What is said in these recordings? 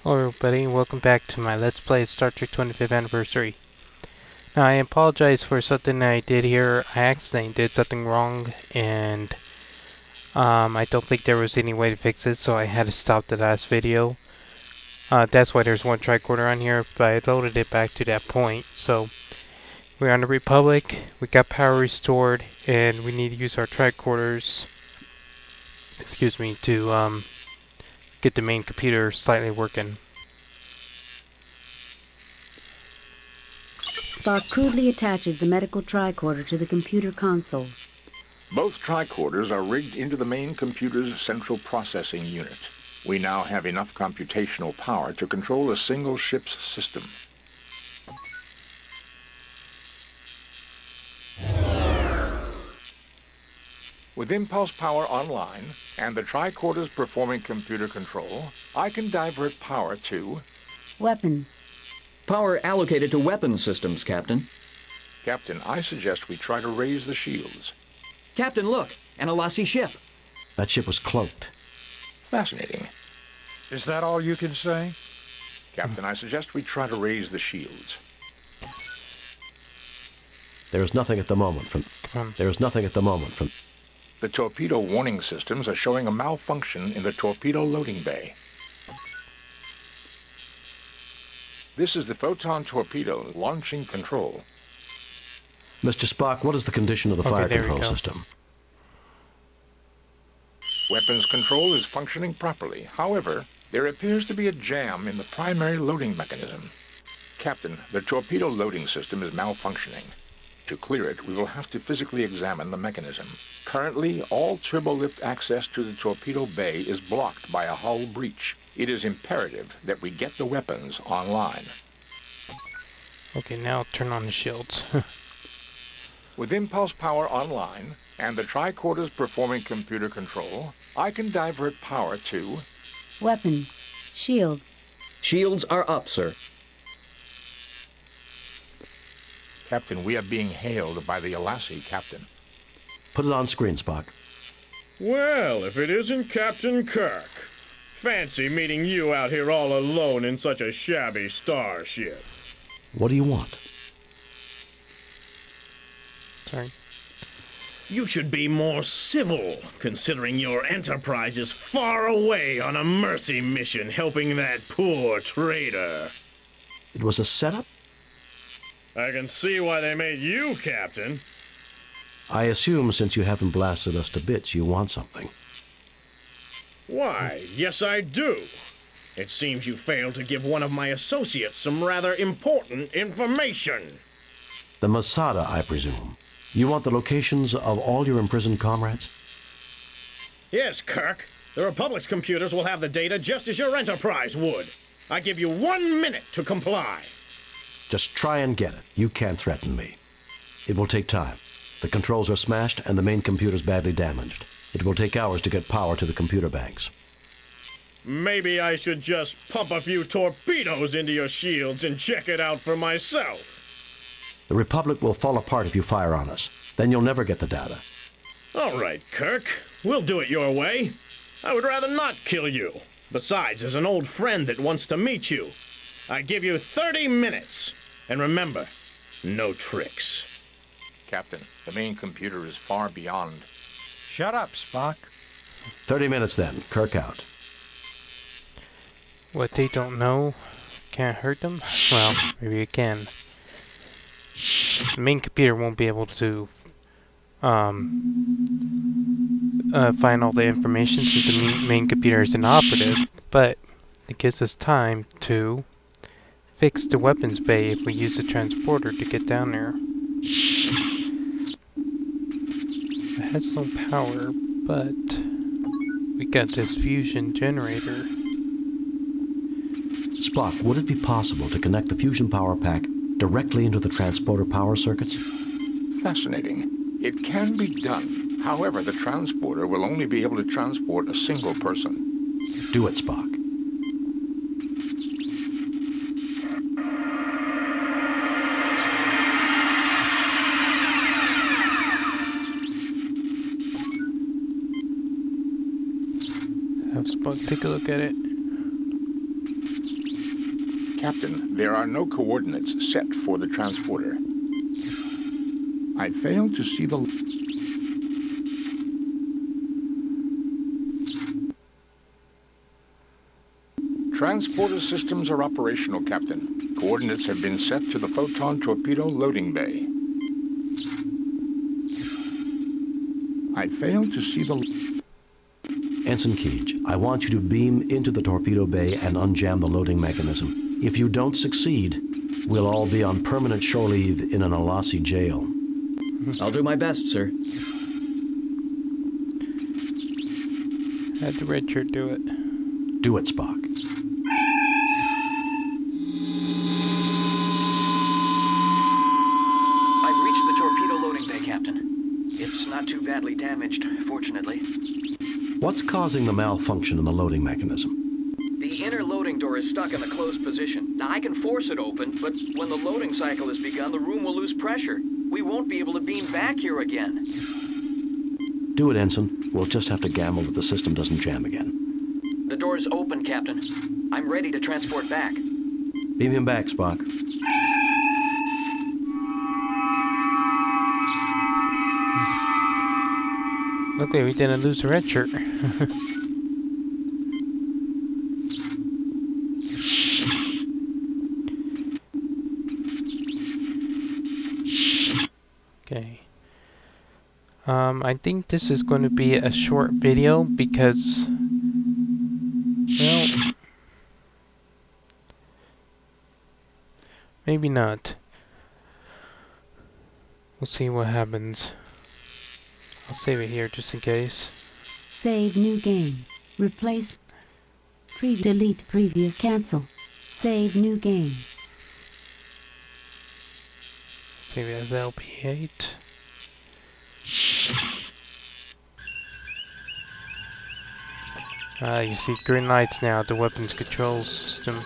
Hello everybody, welcome back to my Let's Play Star Trek 25th Anniversary. Now I apologize for something I did here. I accidentally did something wrong and I don't think there was any way to fix it, so I had to stop the last video. That's why there's one tricorder on here, but I loaded it back to that point. So we're on the Republic, we got power restored, and we need to use our tricorders, excuse me, to get the main computer slightly working. Spock crudely attaches the medical tricorder to the computer console. Both tricorders are rigged into the main computer's central processing unit. We now have enough computational power to control a single ship's system. With impulse power online and the tricorders performing computer control, I can divert power to... Weapons. Power allocated to weapons systems, Captain. Captain, I suggest we try to raise the shields. Captain, look! An Alassi ship! That ship was cloaked. Fascinating. Is that all you can say? Captain, I suggest we try to raise the shields. There is nothing at the moment from... There is nothing at the moment from... The torpedo warning systems are showing a malfunction in the torpedo loading bay. This is the photon torpedo launching control. Mr. Spock, what is the condition of the fire there we control go. system? Weapons control is functioning properly. However, there appears to be a jam in the primary loading mechanism. Captain, the torpedo loading system is malfunctioning. To clear it, we will have to physically examine the mechanism. Currently, all turbolift access to the torpedo bay is blocked by a hull breach. It is imperative that we get the weapons online. Okay, now turn on the shields. With impulse power online and the tricorders performing computer control, I can divert power to... Weapons. Shields. Shields are up, sir. Captain, we are being hailed by the Alassi captain. Put it on screen, Spock. Well, if it isn't Captain Kirk. Fancy meeting you out here all alone in such a shabby starship. What do you want? Sorry. You should be more civil, considering your Enterprise is far away on a mercy mission helping that poor traitor. It was a setup? I can see why they made you Captain. I assume since you haven't blasted us to bits, you want something. Why, yes I do. It seems you failed to give one of my associates some rather important information. The Masada, I presume. You want the locations of all your imprisoned comrades? Yes, Kirk. The Republic's computers will have the data just as your Enterprise would. I give you 1 minute to comply. Just try and get it. You can't threaten me. It will take time. The controls are smashed and the main computer's badly damaged. It will take hours to get power to the computer banks. Maybe I should just pump a few torpedoes into your shields and check it out for myself. The Republic will fall apart if you fire on us. Then you'll never get the data. All right, Kirk. We'll do it your way. I would rather not kill you. Besides, there's an old friend that wants to meet you. I give you 30 minutes. And remember, no tricks. Captain, the main computer is far beyond... Shut up, Spock. 30 minutes then. Kirk out. What they don't know can't hurt them? Well, maybe it can. The main computer won't be able to find all the information since the main computer is inoperative, but it gives us time to fix the weapons bay if we use the transporter to get down there. It has no power, but we got this fusion generator. Spock, would it be possible to connect the fusion power pack directly into the transporter power circuits? Fascinating. It can be done. However, the transporter will only be able to transport a single person. Do it, Spock. Have Spock take a look at it. Captain, there are no coordinates set for the transporter. I fail to see the... Transporter systems are operational, Captain. Coordinates have been set to the photon torpedo loading bay. I fail to see the... Ensign Keege, I want you to beam into the torpedo bay and unjam the loading mechanism. If you don't succeed, we'll all be on permanent shore leave in an Alassi jail. I'll do my best, sir. Had the red shirt do it. Do it, Spock. I've reached the torpedo loading bay, Captain. It's not too badly damaged, fortunately. What's causing the malfunction in the loading mechanism? The inner loading door is stuck in the closed position. Now, I can force it open, but when the loading cycle has begun, the room will lose pressure. We won't be able to beam back here again. Do it, Ensign. We'll just have to gamble that the system doesn't jam again. The door's open, Captain. I'm ready to transport back. Beam him back, Spock. Luckily, we didn't lose the red shirt. Okay. I think this is going to be a short video because, well, maybe not. We'll see what happens. I'll save it here just in case. Save new game. Replace. Delete previous. Cancel. Save new game. Save it as LP8. You see green lights now at the weapons control system.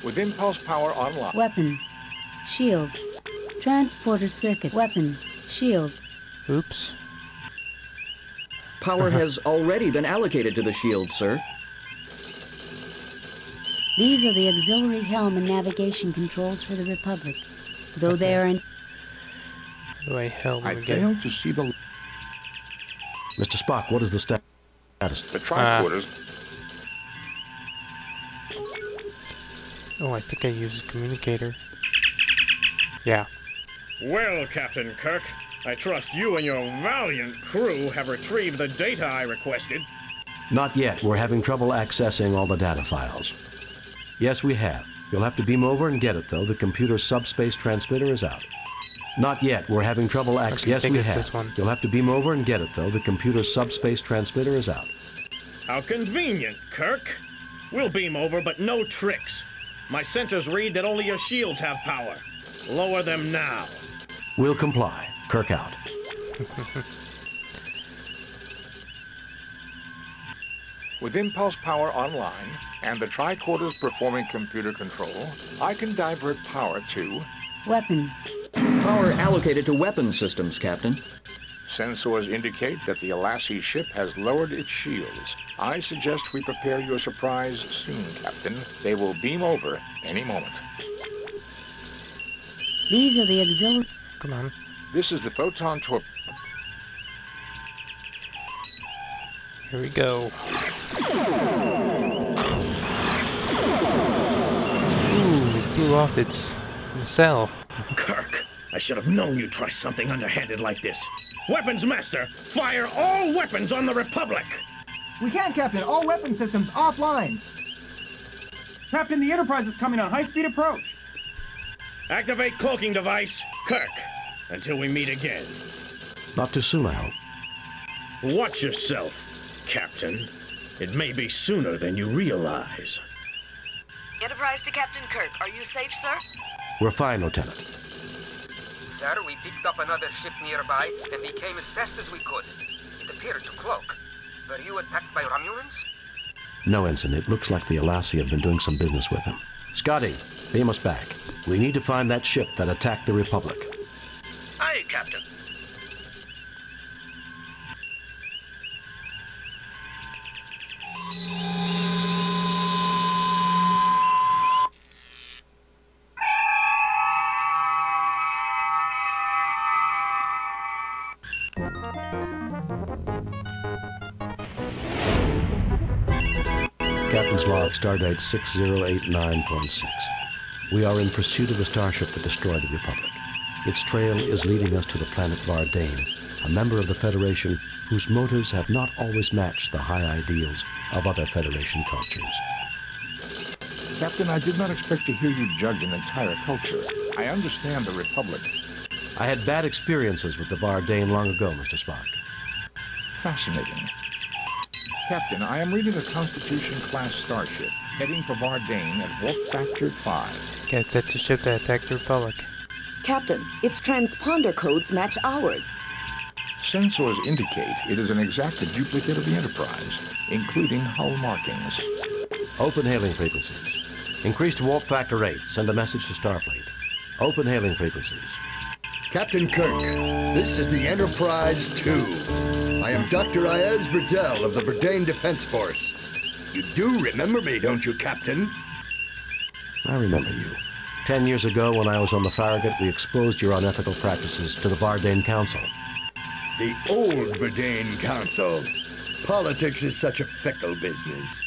With impulse power online. Weapons. Shields. Transporter circuit. Weapons. Shields. Oops. Power has already been allocated to the shield, sir. These are the auxiliary helm and navigation controls for the Republic. Though they are in... How do I help I him fail again? to see the... Mr. Spock, what is the status? The tricorders... Oh, I think I used a communicator. Yeah. Well, Captain Kirk, I trust you and your valiant crew have retrieved the data I requested. Not yet. We're having trouble accessing all the data files. Yes, we have. You'll have to beam over and get it, though. The computer's subspace transmitter is out. Not yet. We're having trouble accessing... Yes, we have. This one. You'll have to beam over and get it, though. The computer's subspace transmitter is out. How convenient, Kirk. We'll beam over, but no tricks. My sensors read that only your shields have power. Lower them now. We'll comply. Kirk out. With impulse power online and the tricorders performing computer control, I can divert power to... Weapons. Power allocated to weapon systems, Captain. Sensors indicate that the Alassi ship has lowered its shields. I suggest we prepare your surprise soon, Captain. They will beam over any moment. These are the auxiliary... Come on. This is the photon torpedo. Here we go. Ooh, it flew off its nacelle. Kirk, I should have known you'd try something underhanded like this. Weapons Master, fire all weapons on the Republic! We can't, Captain. All weapon systems offline. Captain, the Enterprise is coming on high-speed approach. Activate cloaking device, Kirk, until we meet again. Not too soon, I hope. Watch yourself, Captain. It may be sooner than you realize. Enterprise to Captain Kirk. Are you safe, sir? We're fine, Lieutenant. Sir, we picked up another ship nearby, and we came as fast as we could. It appeared to cloak. Were you attacked by Romulans? No, Ensign. It looks like the Alassi have been doing some business with him. Scotty, beam us back. We need to find that ship that attacked the Republic. Captain. Captain's log, stardate 6089.6. We are in pursuit of the starship that destroyed the Republic. Its trail is leading us to the planet Vardane, a member of the Federation whose motives have not always matched the high ideals of other Federation cultures. Captain, I did not expect to hear you judge an entire culture. I understand the Republic. I had bad experiences with the Vardane long ago, Mr. Spock. Fascinating. Captain, I am reading a Constitution-class starship, heading for Vardane at warp factor 5. Guess that's the ship that attacked the Republic. Captain, its transponder codes match ours. Sensors indicate it is an exact duplicate of the Enterprise, including hull markings. Open hailing frequencies. Increase to warp factor 8. Send a message to Starfleet. Open hailing frequencies. Captain Kirk, this is the Enterprise 2. I am Dr. Ayaz Burdell of the Verdane Defense Force. You do remember me, don't you, Captain? I remember you. 10 years ago, when I was on the Farragut, we exposed your unethical practices to the Vardane Council. The old Verdane Council. Politics is such a fickle business.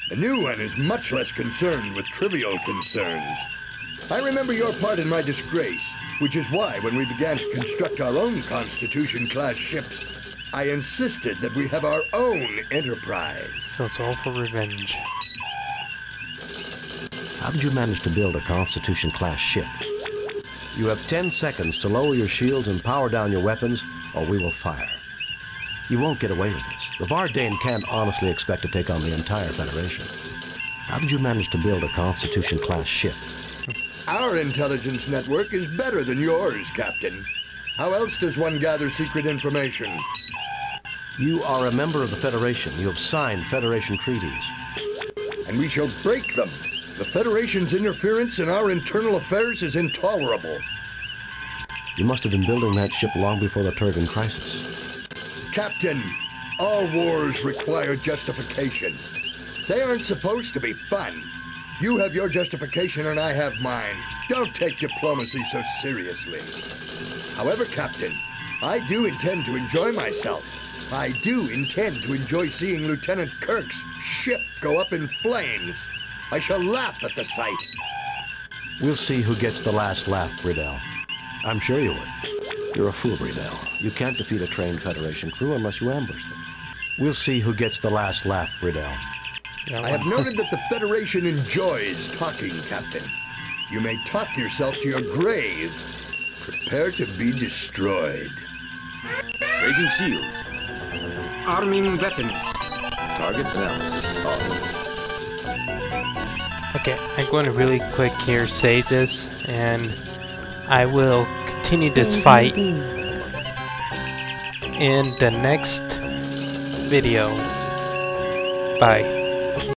The new one is much less concerned with trivial concerns. I remember your part in my disgrace, which is why when we began to construct our own Constitution-class ships, I insisted that we have our own Enterprise. So it's all for revenge. How did you manage to build a Constitution-class ship? You have 10 seconds to lower your shields and power down your weapons, or we will fire. You won't get away with this. The Vardane can't honestly expect to take on the entire Federation. How did you manage to build a Constitution-class ship? Our intelligence network is better than yours, Captain. How else does one gather secret information? You are a member of the Federation. You have signed Federation treaties. And we shall break them. The Federation's interference in our internal affairs is intolerable. You must have been building that ship long before the Turgan crisis. Captain, all wars require justification. They aren't supposed to be fun. You have your justification and I have mine. Don't take diplomacy so seriously. However, Captain, I do intend to enjoy myself. I do intend to enjoy seeing Lieutenant Kirk's ship go up in flames. I shall laugh at the sight. We'll see who gets the last laugh, Burdell. I'm sure you would. You're a fool, Burdell. You can't defeat a trained Federation crew unless you ambush them. We'll see who gets the last laugh, Burdell. I have noted that the Federation enjoys talking, Captain. You may talk yourself to your grave. Prepare to be destroyed. Raising shields. Arming weapons. Target analysis on. Okay, I'm going to really quick here save this, and I will continue this fight in the next video. Bye.